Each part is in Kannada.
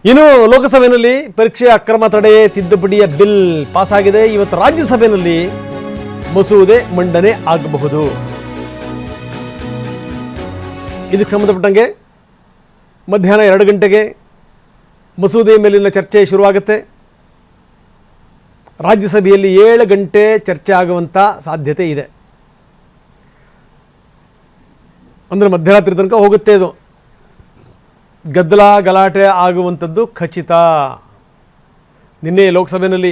ಇನ್ನು ಲೋಕಸಭೆಯಲ್ಲಿ ಪರೀಕ್ಷೆ ಅಕ್ರಮ ತಡೆ ತಿದ್ದುಪಡಿಯ ಬಿಲ್ ಪಾಸ್ ಆಗಿದೆ. ಇವತ್ತು ರಾಜ್ಯಸಭೆಯಲ್ಲಿ ಮಸೂದೆ ಮಂಡನೆ ಆಗಬಹುದು. ಇದಕ್ಕೆ ಸಂಬಂಧಪಟ್ಟಂಗೆ ಮಧ್ಯಾಹ್ನ 2 ಗಂಟೆಗೆ ಮಸೂದೆ ಮೇಲಿನ ಚರ್ಚೆ ಶುರುವಾಗುತ್ತೆ. ರಾಜ್ಯಸಭೆಯಲ್ಲಿ 7 ಗಂಟೆ ಚರ್ಚೆ ಆಗುವಂಥ ಸಾಧ್ಯತೆ ಇದೆ. ಅಂದರೆ ಮಧ್ಯರಾತ್ರಿ ತನಕ ಹೋಗುತ್ತೆ. ಇದು ಗದ್ದಲ ಗಲಾಟೆ ಆಗುವಂಥದ್ದು ಖಚಿತ. ನಿನ್ನೆ ಲೋಕಸಭೆಯಲ್ಲಿ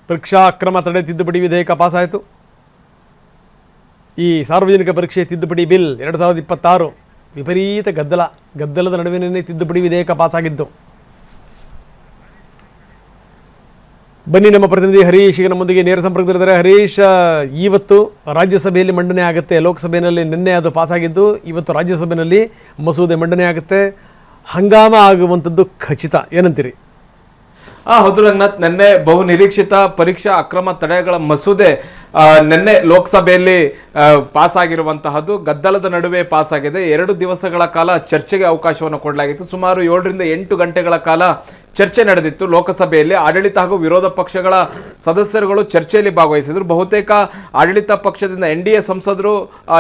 ಪರೀಕ್ಷಾ ಅಕ್ರಮ ತಡೆ ತಿದ್ದುಪಡಿ ವಿಧೇಯಕ ಪಾಸಾಯಿತು. ಈ ಸಾರ್ವಜನಿಕ ಪರೀಕ್ಷೆ ತಿದ್ದುಪಡಿ ಬಿಲ್ 2026 ವಿಪರೀತ ಗದ್ದಲದ ನಡುವಿನೇ ತಿದ್ದುಪಡಿ ವಿಧೇಯಕ ಪಾಸಾಗಿದ್ದು. ಬನ್ನಿ, ನಮ್ಮ ಪ್ರತಿನಿಧಿ ಹರೀಶ್ ಈಗ ನಮ್ಮೊಂದಿಗೆ ನೇರ ಸಂಪರ್ಕದಲ್ಲಿದ್ದಾರೆ. ಹರೀಶ್, ಇವತ್ತು ರಾಜ್ಯಸಭೆಯಲ್ಲಿ ಮಂಡನೆ ಆಗುತ್ತೆ. ಲೋಕಸಭೆಯಲ್ಲಿ ನಿನ್ನೆ ಅದು ಪಾಸಾಗಿದ್ದು, ಇವತ್ತು ರಾಜ್ಯಸಭೆಯಲ್ಲಿ ಮಸೂದೆ ಮಂಡನೆ ಆಗುತ್ತೆ. ಹಂಗಾಮ ಆಗುವಂಥದ್ದು ಖಚಿತ, ಏನಂತೀರಿ? ಹೌದು ರಂಗನಾಥ್, ನಿನ್ನೆ ಬಹು ನಿರೀಕ್ಷಿತ ಪರೀಕ್ಷಾ ಅಕ್ರಮ ತಡೆಗಳ ಮಸೂದೆ ನಿನ್ನೆ ಲೋಕಸಭೆಯಲ್ಲಿ ಪಾಸ್ ಆಗಿರುವಂತಹದ್ದು ಗದ್ದಲದ ನಡುವೆ ಪಾಸ್ ಆಗಿದೆ. 2 ದಿವಸಗಳ ಕಾಲ ಚರ್ಚೆಗೆ ಅವಕಾಶವನ್ನು ಕೊಡಲಾಗಿತ್ತು. ಸುಮಾರು 7 ರಿಂದ 8 ಗಂಟೆಗಳ ಕಾಲ ಚರ್ಚೆ ನಡೆದಿತ್ತು ಲೋಕಸಭೆಯಲ್ಲಿ. ಆಡಳಿತ ಹಾಗೂ ವಿರೋಧ ಪಕ್ಷಗಳ ಸದಸ್ಯರುಗಳು ಚರ್ಚೆಯಲ್ಲಿ ಭಾಗವಹಿಸಿದ್ರು. ಬಹುತೇಕ ಆಡಳಿತ ಪಕ್ಷದಿಂದ NDA ಸಂಸದರು,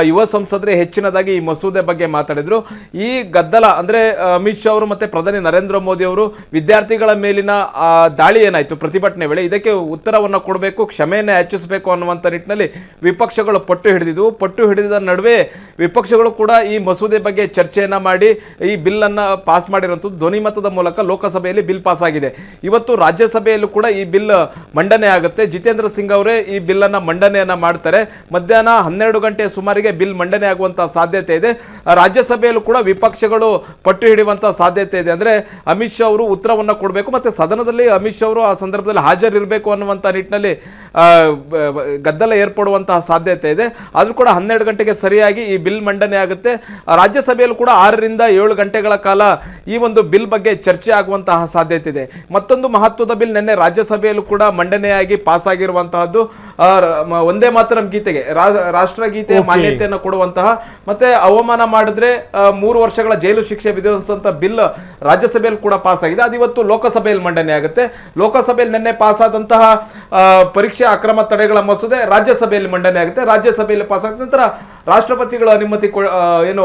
ಯುವ ಸಂಸದರೇ ಹೆಚ್ಚಿನದಾಗಿ ಈ ಮಸೂದೆ ಬಗ್ಗೆ ಮಾತಾಡಿದ್ರು. ಈ ಗದ್ದಲ ಅಂದ್ರೆ ಅಮಿತ್ ಶಾ ಅವರು ಮತ್ತೆ ಪ್ರಧಾನಿ ನರೇಂದ್ರ ಮೋದಿ ಅವರು ವಿದ್ಯಾರ್ಥಿಗಳ ಮೇಲಿನ ದಾಳಿ ಏನಾಯ್ತು ಪ್ರತಿಭಟನೆ ವೇಳೆ, ಇದಕ್ಕೆ ಉತ್ತರವನ್ನು ಕೊಡಬೇಕು, ಕ್ಷಮೆಯನ್ನೇ ಯಾಚಿಸಬೇಕು ಅನ್ನುವಂಥ ನಿಟ್ಟಿನಲ್ಲಿ ವಿಪಕ್ಷಗಳು ಪಟ್ಟು ಹಿಡಿದ ನಡುವೆ ವಿಪಕ್ಷಗಳು ಕೂಡ ಈ ಮಸೂದೆ ಬಗ್ಗೆ ಚರ್ಚೆಯನ್ನ ಮಾಡಿ ಈ ಬಿಲ್ ಅನ್ನ ಪಾಸ್ ಮಾಡಿರುವಂಥದ್ದು ಧ್ವನಿಮತದ ಮೂಲಕ ಲೋಕಸಭೆಯಲ್ಲಿ ಬಿಲ್ ಪಾಸ್ ಆಗಿದೆ. ಇವತ್ತು ರಾಜ್ಯಸಭೆಯಲ್ಲೂ ಕೂಡ ಈ ಬಿಲ್ ಮಂಡನೆ ಆಗುತ್ತೆ. ಜಿತೇಂದ್ರ ಸಿಂಗ್ ಅವರೇ ಈ ಬಿಲ್ ಅನ್ನ ಮಂಡನೆಯನ್ನ ಮಾಡ್ತಾರೆ. ಮಧ್ಯಾಹ್ನ 12 ಗಂಟೆ ಸುಮಾರಿಗೆ ಬಿಲ್ ಮಂಡನೆ ಆಗುವಂತಹ ಸಾಧ್ಯತೆ ಇದೆ. ರಾಜ್ಯಸಭೆಯಲ್ಲೂ ಕೂಡ ವಿಪಕ್ಷಗಳು ಪಟ್ಟು ಹಿಡಿಯುವಂತಹ ಸಾಧ್ಯತೆ ಇದೆ. ಅಂದ್ರೆ ಅಮಿತ್ ಶಾ ಅವರು ಉತ್ತರವನ್ನ ಕೊಡಬೇಕು, ಮತ್ತೆ ಸದನದಲ್ಲಿ ಅಮಿತ್ ಶಾ ಅವರು ಆ ಸಂದರ್ಭದಲ್ಲಿ ಹಾಜರಿರಬೇಕು ಅನ್ನುವಂಥ ನಿಟ್ಟಿನಲ್ಲಿ ಗದ್ದಲ ಏರ್ಪಡುವಂತಹ ಸಾಧ್ಯತೆ ಇದೆ. ಆದ್ರೂ ಕೂಡ 12 ಗಂಟೆಗೆ ಸರಿಯಾಗಿ ಈ ಬಿಲ್ ಮಂಡನೆ ಆಗುತ್ತೆ. ರಾಜ್ಯಸಭೆಯಲ್ಲೂ ಕೂಡ 6 ರಿಂದ 7 ಗಂಟೆಗಳ ಕಾಲ ಈ ಒಂದು ಬಿಲ್ ಬಗ್ಗೆ ಚರ್ಚೆ ಆಗುವಂತಹ ಸಾಧ್ಯತೆ ಇದೆ. ಮತ್ತೊಂದು ಮಹತ್ವದ ಬಿಲ್ ನಿನ್ನೆ ರಾಜ್ಯಸಭೆಯಲ್ಲೂ ಕೂಡ ಮಂಡನೆಯಾಗಿ ಪಾಸ್ ಆಗಿರುವಂತಹದ್ದು ಒಂದೇ ಮಾತರಂ ಗೀತೆಗೆ ರಾಷ್ಟ್ರಗೀತೆಯ ಮಾನ್ಯತೆಯನ್ನು ಕೊಡುವಂತಹ ಮತ್ತೆ ಅವಮಾನ ಮಾಡಿದ್ರೆ 3 ವರ್ಷಗಳ ಜೈಲು ಶಿಕ್ಷೆ ವಿಧಿಸುವಂತಹ ಬಿಲ್ ರಾಜ್ಯಸಭೆಯಲ್ಲಿ ಕೂಡ ಪಾಸ್ ಆಗಿದೆ. ಅದು ಇವತ್ತು ಲೋಕಸಭೆಯಲ್ಲಿ ಮಂಡನೆ ಆಗುತ್ತೆ. ಲೋಕಸಭೆಯಲ್ಲಿ ನಿನ್ನೆ ಪಾಸ್ ಆದಂತಹ ಪರೀಕ್ಷೆ ಅಕ್ರಮ ತಡೆಗಳ ಮಸೂದೆ ರಾಜ್ಯಸಭೆಯಲ್ಲಿ ಮಂಡನೆ ಆಗುತ್ತೆ. ರಾಜ್ಯಸಭೆಯಲ್ಲಿ ಪಾಸ್ ಆದ ನಂತರ ರಾಷ್ಟ್ರಪತಿಗಳ ಅನುಮತಿ ಏನು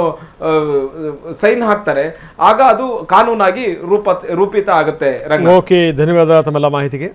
ಸೈನ್ ಹಾಕ್ತಾರೆ, ಆಗ ಅದು ಕಾನೂನಾಗಿ ರೂಪಿತ ಆಗುತ್ತೆ. ಓಕೆ, ಧನ್ಯವಾದ ತಮ್ಮೆಲ್ಲ ಮಾಹಿತಿಗೆ.